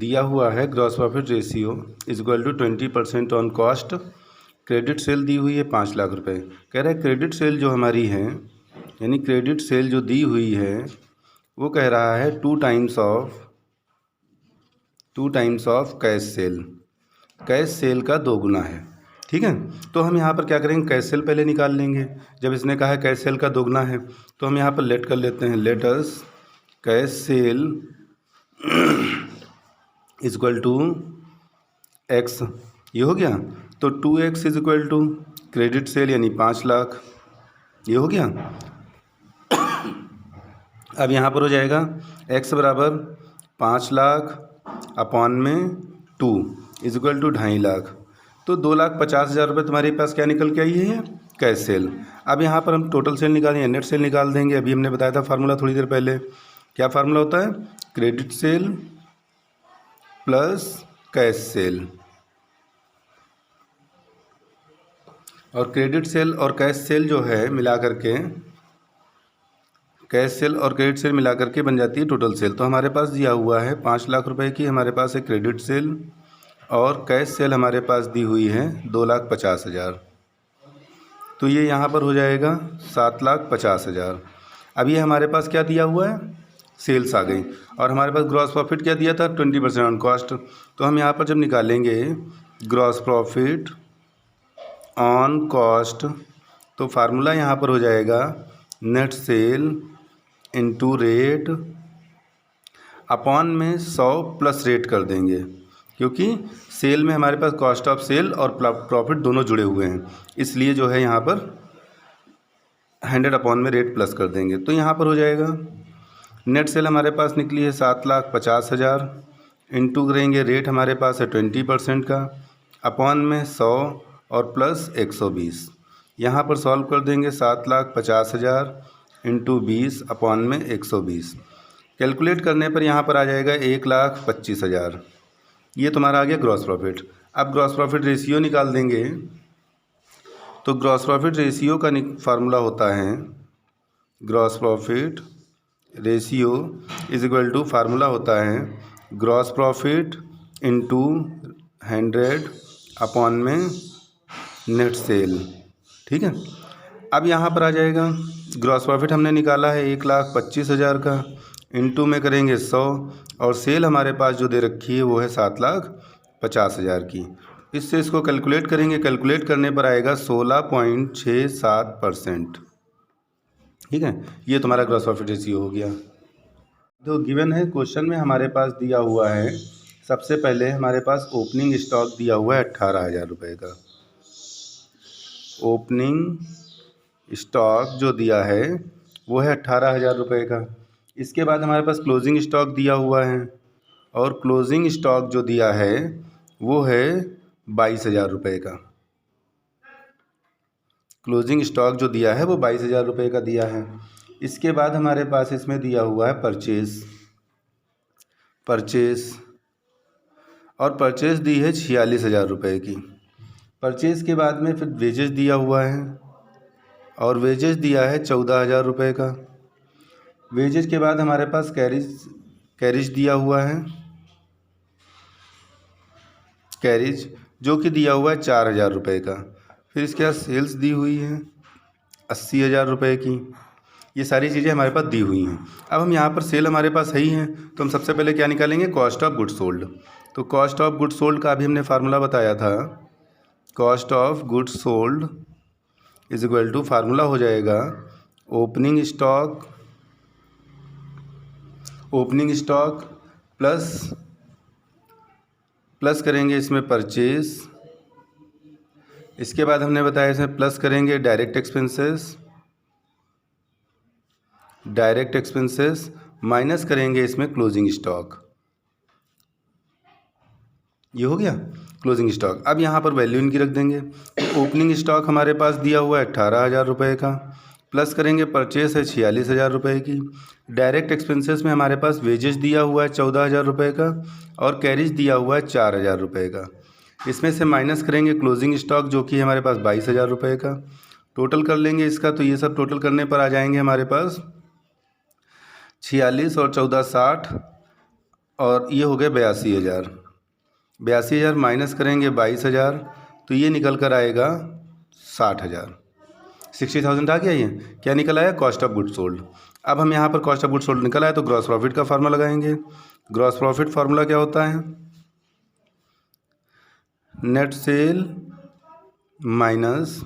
दिया हुआ है gross profit ratio is equal to 20% on cost. Credit sale दी हुई है 5 लाख रुपए। कह रहा है क्रेडिट सेल जो हमारी है, यानी क्रेडिट सेल जो दी हुई है वो कह रहा है 2 times of cash cell. Cash cell का 2 गुना है। ठीक है, तो हम यहाँ पर क्या करेंगे, कैश सेल पहले निकाल लेंगे। जब इसने कहा है कैश सेल का 2 गुना है तो हम यहाँ पर लेट कर लेते हैं, let us cash sale is equal to x. ये हो गया, तो 2x is equal to credit sale यानी 5 लाख। ये हो गया। अब यहाँ पर हो जाएगा x बराबर 5 लाख अपॉन में 2 इज इक्वल टू 2.5 लाख। तो 2,50,000 रुपये तुम्हारे पास क्या निकल के आई है, कैश सेल। अब यहाँ पर हम टोटल सेल निकालेंगे, नेट सेल निकाल देंगे। अभी हमने बताया था फार्मूला थोड़ी देर पहले। क्या फार्मूला होता है, credit sale plus cash cell. और क्रेडिट सेल और कैश सेल जो है मिला करके, कैश सेल और क्रेडिट सेल मिला करके बन जाती है टोटल सेल। तो हमारे पास दिया हुआ है 5 लाख रुपए की हमारे पास है क्रेडिट सेल, और कैश सेल हमारे पास दी हुई है 2,50,000। तो ये यहाँ पर हो जाएगा 7,50,000। अब ये हमारे पास क्या दिया हुआ है, सेल्स आ गई। और हमारे पास ग्रॉस प्रॉफिट क्या दिया था, 20% ऑन कॉस्ट। तो हम यहाँ पर जब निकालेंगे ग्रॉस प्रॉफिट ऑन कॉस्ट, तो फार्मूला यहाँ पर हो जाएगा net cell into rate upon में 100 प्लस रेट कर देंगे, क्योंकि सेल में हमारे पास कॉस्ट ऑफ सेल और प्रॉफिट दोनों जुड़े हुए हैं, इसलिए जो है यहाँ पर 100 अपॉन में रेट प्लस कर देंगे। तो यहाँ पर हो जाएगा नेट सेल हमारे पास निकली है 7,50,000, इंटू करेंगे रेट हमारे पास है 20% का, अपॉन में 100 और प्लस 120। यहाँ पर सॉल्व कर देंगे 7,50,000 इंटू 20 अपॉन में 120। कैलकुलेट करने पर यहाँ पर आ जाएगा 1,25,000। ये तुम्हारा आ गया ग्रॉस प्रॉफिट। अब ग्रॉस प्रॉफिट रेशियो निकाल देंगे। तो ग्रॉस प्रॉफिट रेशियो का फार्मूला होता है, gross profit ratio is equal to, formula होता है ग्रॉस प्रॉफिट इंटू 100 अपॉन में नेट सेल। ठीक है, अब यहाँ पर आ जाएगा ग्रॉस प्रॉफिट हमने निकाला है 1,25,000 का, इंटू में करेंगे 100, और सेल हमारे पास जो दे रखी है वो है 7,50,000 की। इससे इसको कैलकुलेट करेंगे, कैलकुलेट करने पर आएगा 16.67%। ठीक है, ये तुम्हारा ग्रॉस प्रॉफिट रेशियो हो गया। तो गिवन है क्वेश्चन में हमारे पास दिया हुआ है, सबसे पहले हमारे पास ओपनिंग स्टॉक दिया हुआ है 18,000 रुपये का। ओपनिंग स्टॉक जो दिया है वो है 18,000 रुपये का। इसके बाद हमारे पास क्लोजिंग स्टॉक दिया हुआ है, और क्लोजिंग स्टॉक जो दिया है वो है 22,000 रुपये का। क्लोजिंग स्टॉक जो दिया है वो 22,000 रुपये का दिया है। इसके बाद हमारे पास इसमें दिया हुआ है परचेस, और परचेस दी है 46,000 रुपये की। परचेस के बाद में फिर वेजेस दिया हुआ है, और वेजेस दिया है 14,000 रुपये का। वेजेस के बाद हमारे पास कैरिज दिया हुआ है, कैरिज जो कि दिया हुआ है 4,000 रुपये का। फिर इसके बाद सेल्स दी हुई है 80,000 रुपये की। ये सारी चीज़ें हमारे पास दी हुई हैं। अब हम यहाँ पर सेल हमारे पास है ही हैं, तो हम सबसे पहले क्या निकालेंगे, कॉस्ट ऑफ गुड्स सोल्ड। तो कॉस्ट ऑफ गुड्स सोल्ड का अभी हमने फार्मूला बताया था, cost of goods sold is equal to, formula हो जाएगा ओपनिंग स्टॉक प्लस करेंगे इसमें परचेस। इसके बाद हमने बताया इसमें प्लस करेंगे डायरेक्ट एक्सपेंसेस, माइनस करेंगे इसमें क्लोजिंग स्टॉक। ये हो गया क्लोजिंग स्टॉक। अब यहाँ पर वैल्यू इनकी रख देंगे। तो ओपनिंग स्टॉक हमारे पास दिया हुआ है 18,000 रुपये का, प्लस करेंगे परचेस है 46,000 रुपये की। डायरेक्ट एक्सपेंसेस में हमारे पास वेजेस दिया हुआ है 14,000 रुपये का, और कैरिज दिया हुआ है 4,000 रुपये का। इसमें से माइनस करेंगे क्लोजिंग स्टॉक जो कि हमारे पास 22,000 रुपये का। टोटल कर लेंगे इसका, तो ये सब टोटल करने पर आ जाएंगे हमारे पास 46 और 14 60, और ये हो गया 82,000। 82,000 माइनस करेंगे 22,000 तो ये निकल कर आएगा 60,000। 60,000 आ गया। ये क्या निकल आया? Cost of good sold. अब हम यहाँ पर कॉस्ट ऑफ गुड सोल्ड निकल आया तो ग्रॉस प्रॉफिट का फार्मूला लगाएंगे। ग्रॉस प्रॉफिट फार्मूला क्या होता है? Net cell minus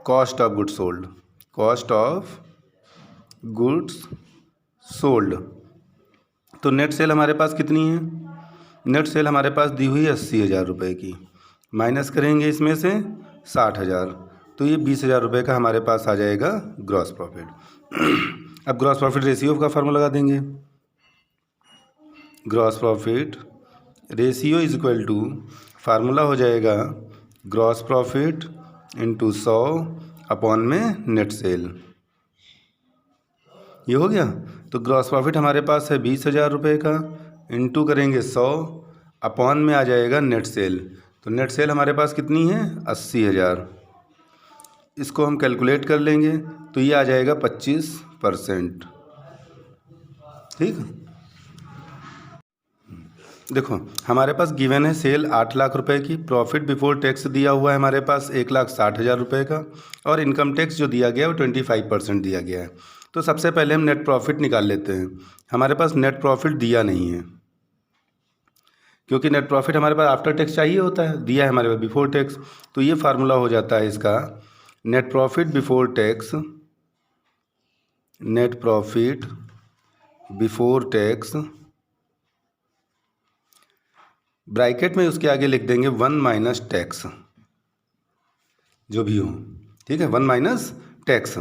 cost of good sold. Cost of goods sold. तो नेट सेल हमारे पास कितनी है? नेट सेल हमारे पास दी हुई है 80,000 रुपये की, माइनस करेंगे इसमें से 60,000 तो ये 20,000 रुपये का हमारे पास आ जाएगा ग्रॉस प्रॉफिट। अब ग्रॉस प्रॉफिट रेशियो का फार्मूला लगा देंगे। Gross profit ratio is equal to, formula हो जाएगा ग्रॉस प्रॉफिट इंटू 100 अपॉन में नेट सेल। ये हो गया। तो ग्रॉस प्रॉफिट हमारे पास है 20,000 रुपये का, इंटू करेंगे 100 अपॉन में आ जाएगा नेट सेल। तो नेट सेल हमारे पास कितनी है? 80,000। इसको हम कैलकुलेट कर लेंगे तो ये आ जाएगा 25%। ठीक। देखो हमारे पास गिवन है सेल 8 लाख रुपए की, प्रॉफिट बिफोर टैक्स दिया हुआ है हमारे पास 1,60,000 रुपये का, और इनकम टैक्स जो दिया गया है वो 25% दिया गया है। तो सबसे पहले हम नेट प्रॉफिट निकाल लेते हैं। हमारे पास नेट प्रॉफिट दिया नहीं है, क्योंकि नेट प्रॉफिट हमारे पास आफ्टर टैक्स चाहिए होता है, दिया है हमारे पास बिफोर टैक्स। तो ये फार्मूला हो जाता है इसका net profit before tax, net profit before tax, bracket में उसके आगे लिख देंगे 1 माइनस टैक्स, जो भी हो। ठीक है, 1 माइनस टैक्स।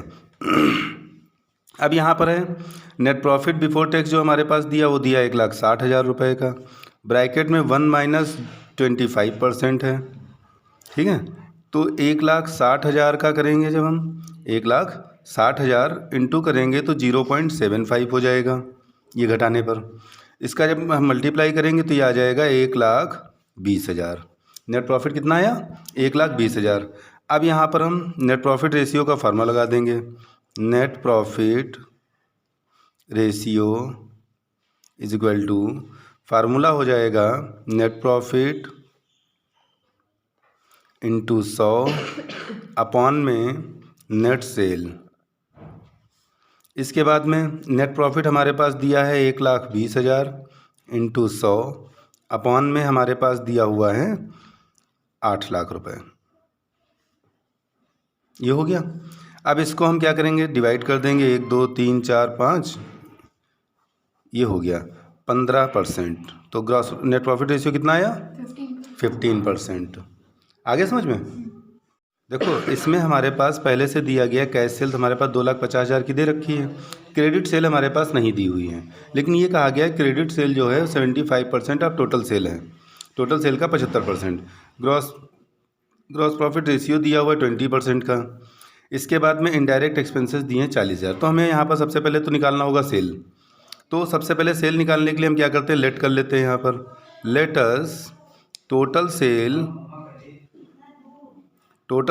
अब यहाँ पर है नेट प्रॉफिट बिफोर टैक्स जो हमारे पास दिया वो दिया 1,60,000 रुपये का, ब्रैकेट में 1 माइनस 25% है। ठीक है, तो 1,60,000 का करेंगे जब हम 1,60,000 इंटू करेंगे तो 0.75 हो जाएगा ये घटाने पर। इसका जब हम मल्टीप्लाई करेंगे तो ये आ जाएगा 1,20,000। नेट प्रॉफिट कितना आया? 1,20,000। अब यहाँ पर हम नेट प्रॉफिट रेशियो का फार्मूला लगा देंगे। Net profit ratio is equal to, formula हो जाएगा नेट प्रॉफिट इंटू 100 अपॉन में नेट सेल। इसके बाद में नेट प्रॉफिट हमारे पास दिया है 1,20,000 इंटू 100 अपॉन में हमारे पास दिया हुआ है 8 लाख रुपए। ये हो गया। अब इसको हम क्या करेंगे? डिवाइड कर देंगे 1 2 3 4 5, ये हो गया 15%। तो ग्रॉस नेट प्रॉफिट रेशियो कितना आया? 15%। आगे समझ में? देखो इसमें हमारे पास पहले से दिया गया कैश सेल हमारे पास 2,50,000 की दे रखी है, क्रेडिट सेल हमारे पास नहीं दी हुई है। लेकिन ये कहा गया है क्रेडिट सेल जो है 75% ऑफ टोटल सेल है, टोटल सेल का 75%। ग्रॉस प्रॉफिट रेशियो दिया हुआ है 20% का। इसके बाद में इनडायरेक्ट एक्सपेंसेस दिए हैं 40,000। तो हमें यहाँ पर सबसे पहले तो निकालना होगा सेल। तो सबसे पहले सेल निकालने के लिए हम क्या करते हैं? लेट कर लेते हैं। यहाँ पर let us total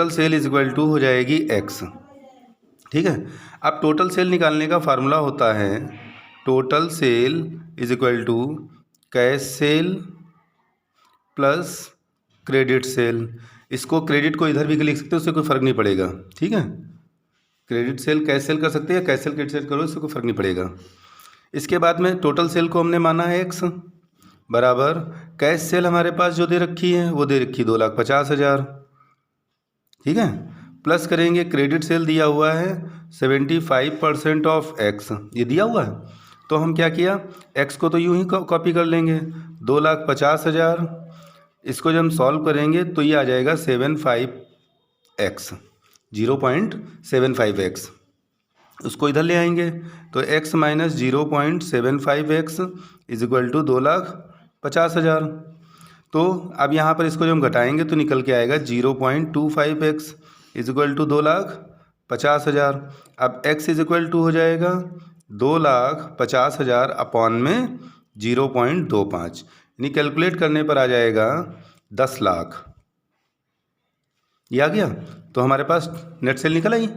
sale is equal to हो जाएगी x। ठीक है, अब टोटल सेल निकालने का फार्मूला होता है total sale is equal to cash sale plus credit sale. इसको क्रेडिट को इधर भी लिख सकते हो, उससे कोई फ़र्क नहीं पड़ेगा। ठीक है, क्रेडिट सेल कैश सेल कर सकते हैं, कैश सेल क्रेडिट सेल करो, इससे कोई फ़र्क नहीं पड़ेगा। इसके बाद में टोटल सेल को हमने माना है x बराबर कैश सेल हमारे पास जो दे रखी है वो दे रखी 2,50,000। ठीक है, प्लस करेंगे क्रेडिट सेल दिया हुआ है 75% ऑफ x, ये दिया हुआ है। तो हम क्या किया, x को तो यूं ही कॉपी कर लेंगे 2,50,000। इसको जब हम सॉल्व करेंगे तो ये आ जाएगा 75x, 0.75x। उसको इधर ले आएंगे तो x minus 0.75x is equal to 2,50,000। तो अब यहाँ पर इसको जब हम घटाएंगे तो निकल के आएगा 0.25x इज इक्वल टू 2,50,000। अब x इज इक्वल टू हो जाएगा 2,50,000 अपॉन में 0.25, यानी कैलकुलेट करने पर आ जाएगा 10 लाख। ये आ गया। तो हमारे पास नेट सेल निकल आई।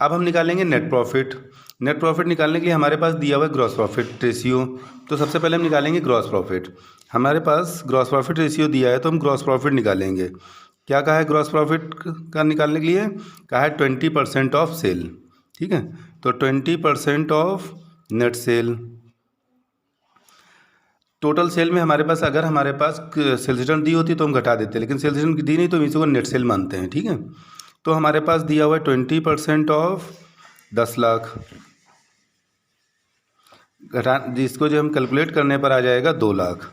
अब हम निकालेंगे नेट प्रॉफिट। नेट प्रॉफिट निकालने के लिए हमारे पास दिया हुआ है ग्रॉस प्रॉफिट रेशियो। तो सबसे पहले हम निकालेंगे ग्रॉस प्रॉफिट। हमारे पास ग्रॉस प्रॉफिट रेशियो दिया है तो हम ग्रॉस प्रॉफिट निकालेंगे। क्या कहा है ग्रॉस प्रॉफिट का निकालने के लिए? कहा है 20% ऑफ सेल। ठीक है, तो 20% of net cell. Total sale में हमारे पास अगर हमारे पास सेल्स रिटर्न दी होती तो हम घटा देते, लेकिन सेल्स रिटर्न दी नहीं तो हम इसी को नेट सेल मानते हैं। ठीक है, तो हमारे पास दिया हुआ है 20% ऑफ 10 लाख, घटा जिसको जो हम कैलकुलेट करने पर आ जाएगा 2 लाख।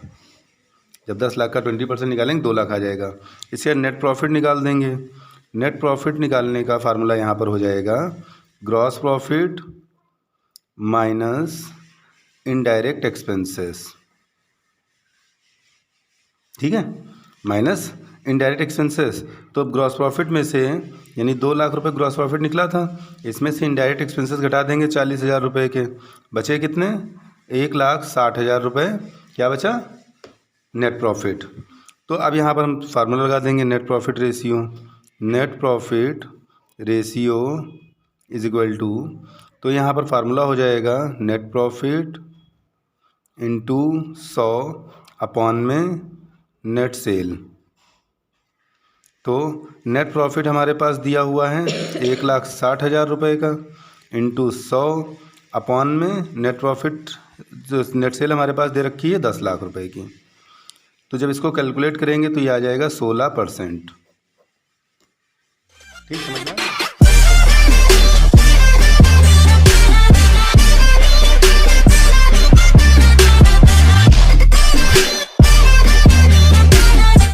जब 10 लाख का 20% निकालेंगे 2 लाख आ जाएगा। इससे नेट प्रॉफिट निकाल देंगे। नेट प्रॉफिट निकालने का फार्मूला यहाँ पर हो जाएगा gross profit minus indirect expenses. ठीक है, माइनस इनडायरेक्ट एक्सपेंसेस। तो ग्रॉस प्रॉफिट में से यानी 2 लाख रुपए ग्रॉस प्रॉफिट निकला था, इसमें से इनडायरेक्ट एक्सपेंसेस घटा देंगे 40,000 रुपये के, बचे कितने? 1,60,000 रुपये। क्या बचा? Net profit. तो अब यहाँ पर हम फार्मूला लगा देंगे net profit ratio. Net profit ratio is equal to, तो यहाँ पर फार्मूला हो जाएगा नेट प्रॉफिट इंटू 100 अपॉन में नेट सेल। तो नेट प्रॉफिट हमारे पास दिया हुआ है 1,60,000 रुपये का, इंटू 100 अपॉन में नेट प्रॉफिट जो नेट सेल हमारे पास दे रखी है 10 लाख रुपए की। तो जब इसको कैलकुलेट करेंगे तो ये आ जाएगा 16%। ठीक समझ में?